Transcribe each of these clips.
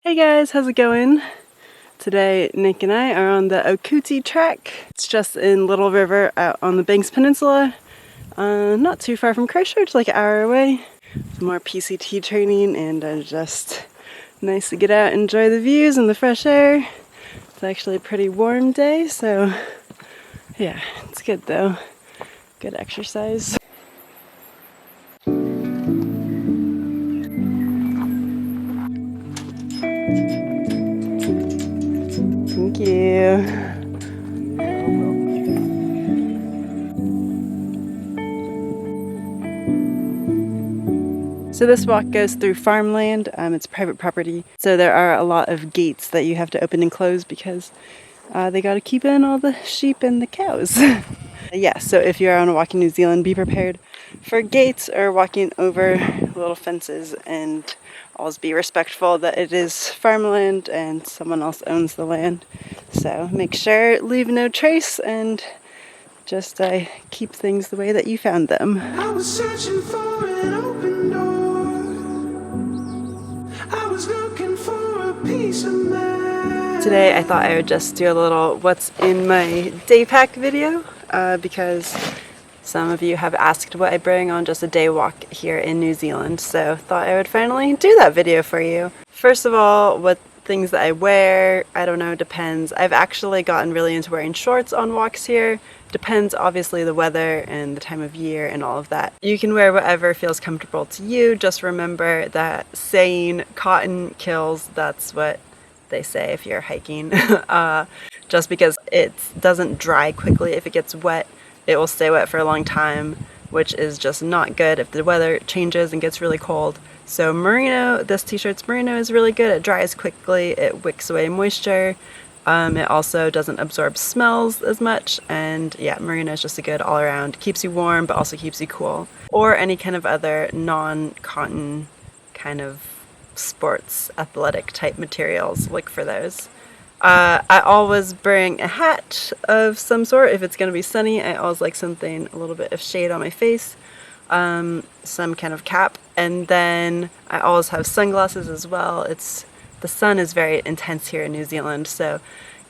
Hey guys, how's it going? Today Nick and I are on the Okuti Track. It's just in Little River out on the Banks Peninsula. Not too far from Christchurch, like an hour away. Some more PCT training and just nice to get out and enjoy the views and the fresh air. It's actually a pretty warm day, so yeah, it's good though. Good exercise. Thank you. So this walk goes through farmland. It's private property. So there are a lot of gates that you have to open and close because they got to keep in all the sheep and the cows. Yeah, so if you're on a walk in New Zealand, be prepared for gates or walking over little fences, and always be respectful that it is farmland and someone else owns the land. So make sure, leave no trace, and just keep things the way that you found them. I was searching for an open door. I was looking for a piece of mind. Today I thought I would just do a little what's in my day pack video because some of you have asked what I bring on just a day walk here in New Zealand, so thought I would finally do that video for you. First of all, what things that I wear, I don't know, depends. I've actually gotten really into wearing shorts on walks here. Depends obviously the weather and the time of year and all of that. You can wear whatever feels comfortable to you. Just remember that saying cotton kills, that's what they say if you're hiking. Just because it doesn't dry quickly if it gets wet. It will stay wet for a long time, which is just not good if the weather changes and gets really cold. So merino, this t-shirt's merino, is really good. It dries quickly, it wicks away moisture. It also doesn't absorb smells as much, and yeah, merino is just a good all around. Keeps you warm, but also keeps you cool. Or any kind of other non-cotton kind of sports athletic type materials, look for those. I always bring a hat of some sort. If it's going to be sunny, I always like something, a little bit of shade on my face, some kind of cap, and then I always have sunglasses as well. The sun is very intense here in New Zealand, so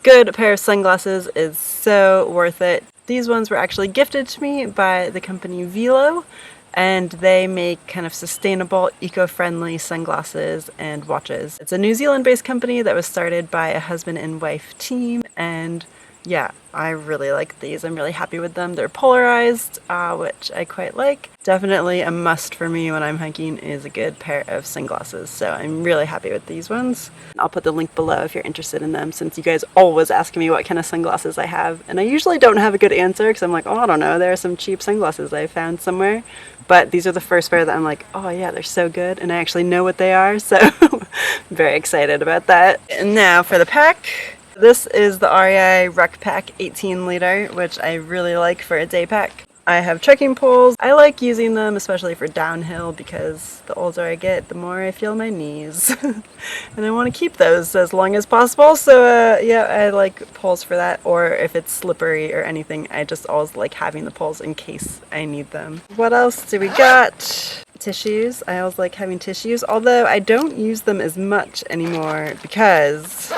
good pair of sunglasses is so worth it. These ones were actually gifted to me by the company Velo, and they make kind of sustainable, eco-friendly sunglasses and watches. It's a New Zealand-based company that was started by a husband and wife team, and yeah, I really like these. I'm really happy with them. They're polarized, which I quite like. Definitely a must for me when I'm hiking is a good pair of sunglasses, so I'm really happy with these ones. I'll put the link below if you're interested in them, since you guys always ask me what kind of sunglasses I have, and I usually don't have a good answer because I'm like, oh, I don't know, there are some cheap sunglasses I found somewhere, but these are the first pair that I'm like, oh yeah, they're so good, and I actually know what they are, so very excited about that. And now for the pack. This is the REI Ruck Pack 18 liter, which I really like for a day pack. I have trekking poles. I like using them, especially for downhill, because the older I get, the more I feel my knees. And I want to keep those as long as possible, so yeah, I like poles for that. Or if it's slippery or anything, I just always like having the poles in case I need them. What else do we got? Tissues. I always like having tissues, although I don't use them as much anymore because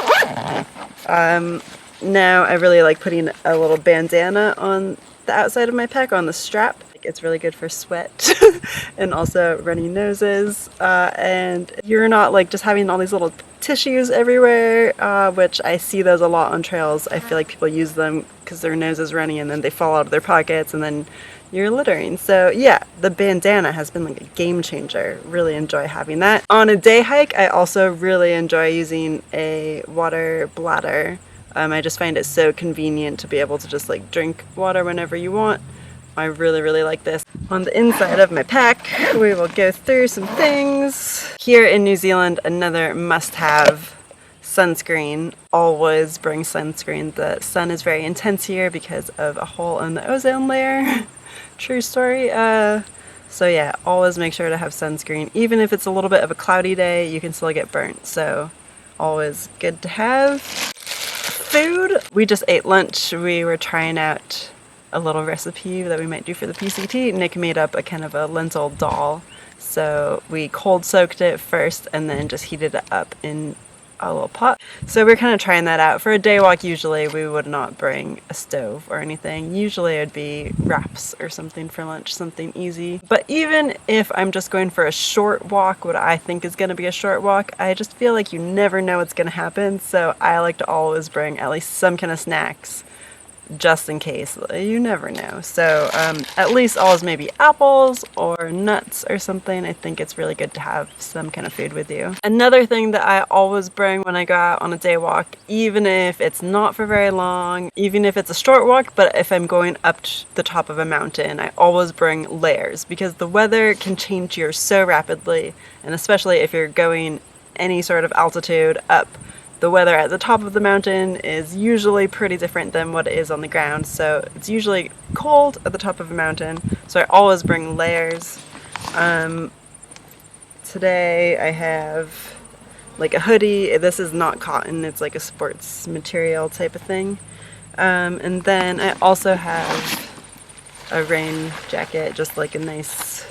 now I really like putting a little bandana on the outside of my pack, on the strap. It's really good for sweat and also runny noses, and you're not like just having all these little tissues everywhere, which I see those a lot on trails. I feel like people use them because their nose is runny and then they fall out of their pockets and then you're littering. So yeah, the bandana has been like a game changer. Really enjoy having that. On a day hike, I also really enjoy using a water bladder. I just find it so convenient to be able to just like drink water whenever you want. I really, really like this. On the inside of my pack, we will go through some things. Here in New Zealand, another must-have, sunscreen. Always bring sunscreen. The sun is very intense here because of a hole in the ozone layer. True story. So yeah, always make sure to have sunscreen. Even if it's a little bit of a cloudy day, you can still get burnt. So always good to have. Food. We just ate lunch. We were trying out a little recipe that we might do for the PCT. Nick made up a kind of a lentil dal. So we cold soaked it first and then just heated it up in a little pot. So we're kind of trying that out. For a day walk, usually we would not bring a stove or anything. Usually it'd be wraps or something for lunch, something easy. But even if I'm just going for a short walk, what I think is going to be a short walk, I just feel like you never know what's going to happen. So I like to always bring at least some kind of snacks just in case. You never know. So at least always maybe apples or nuts or something. I think it's really good to have some kind of food with you. Another thing that I always bring when I go out on a day walk, even if it's not for very long, even if it's a short walk, but if I'm going up to the top of a mountain, I always bring layers because the weather can change here so rapidly, and especially if you're going any sort of altitude up, the weather at the top of the mountain is usually pretty different than what it is on the ground. So it's usually cold at the top of a mountain. So I always bring layers. Today I have like a hoodie. This is not cotton. It's like a sports material type of thing. And then I also have a rain jacket, just like a nice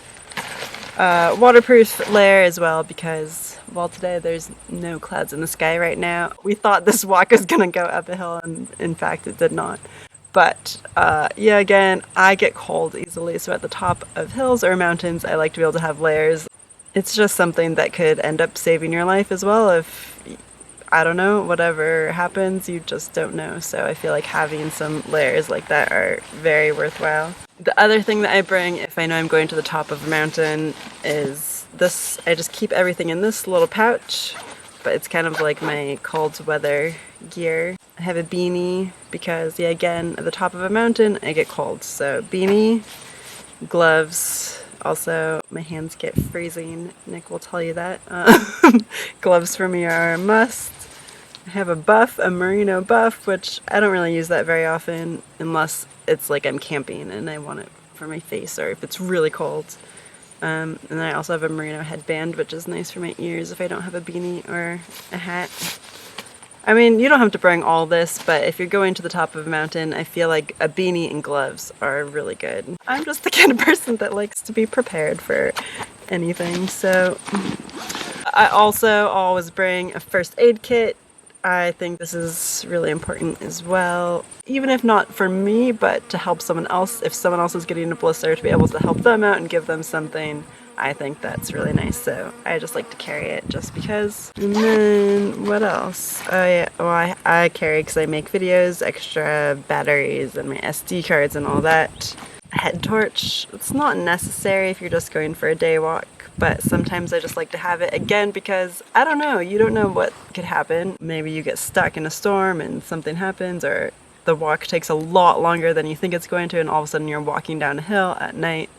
waterproof layer as well, because well, today there's no clouds in the sky right now. We thought this walk was gonna go up a hill, and in fact it did not. But yeah, again, I get cold easily, so at the top of hills or mountains I like to be able to have layers. It's just something that could end up saving your life as well. If, I don't know, whatever happens, you just don't know. So I feel like having some layers like that are very worthwhile. The other thing that I bring if I know I'm going to the top of a mountain is this. I just keep everything in this little pouch, but it's kind of like my cold weather gear. I have a beanie because, yeah, again, at the top of a mountain, I get cold. So beanie, gloves. Also, my hands get freezing. Nick will tell you that. Gloves for me are a must. I have a buff, a merino buff, which I don't really use that very often unless it's like I'm camping and I want it for my face or if it's really cold. And then I also have a merino headband, which is nice for my ears if I don't have a beanie or a hat. I mean, you don't have to bring all this, but if you're going to the top of a mountain, I feel like a beanie and gloves are really good. I'm just the kind of person that likes to be prepared for anything, so I also always bring a first aid kit. I think this is really important as well, even if not for me, but to help someone else. If someone else is getting a blister, to be able to help them out and give them something, I think that's really nice. So I just like to carry it just because. And then what else? Oh yeah, well, I carry, because I make videos, extra batteries and my SD cards and all that. A head torch. It's not necessary if you're just going for a day walk, but sometimes I just like to have it, again, because I don't know, you don't know what could happen. Maybe you get stuck in a storm and something happens, or the walk takes a lot longer than you think it's going to, and all of a sudden you're walking down a hill at night.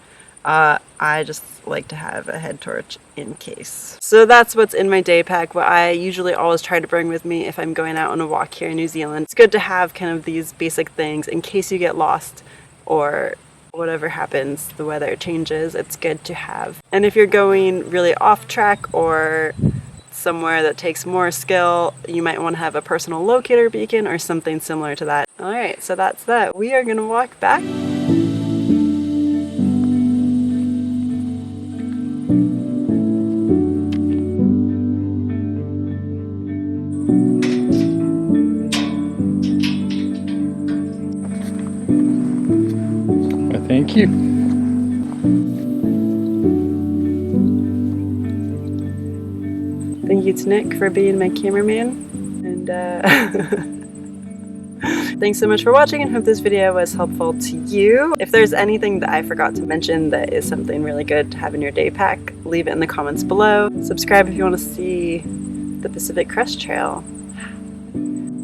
I just like to have a head torch in case. So that's what's in my day pack, what I usually always try to bring with me if I'm going out on a walk here in New Zealand. It's good to have kind of these basic things in case you get lost or whatever happens, the weather changes, it's good to have. And if you're going really off track or somewhere that takes more skill, you might want to have a personal locator beacon or something similar to that. Alright, so that's that. We are going to walk back. Thank you. Thank you to Nick for being my cameraman, and thanks so much for watching, and hope this video was helpful to you. If there's anything that I forgot to mention that is something really good to have in your day pack, leave it in the comments below. Subscribe if you want to see the Pacific Crest Trail.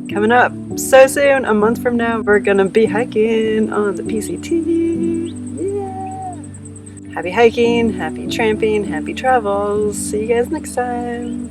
Coming up so soon, a month from now, we're gonna be hiking on the PCT. Yeah! Happy hiking, happy tramping, happy travels. See you guys next time.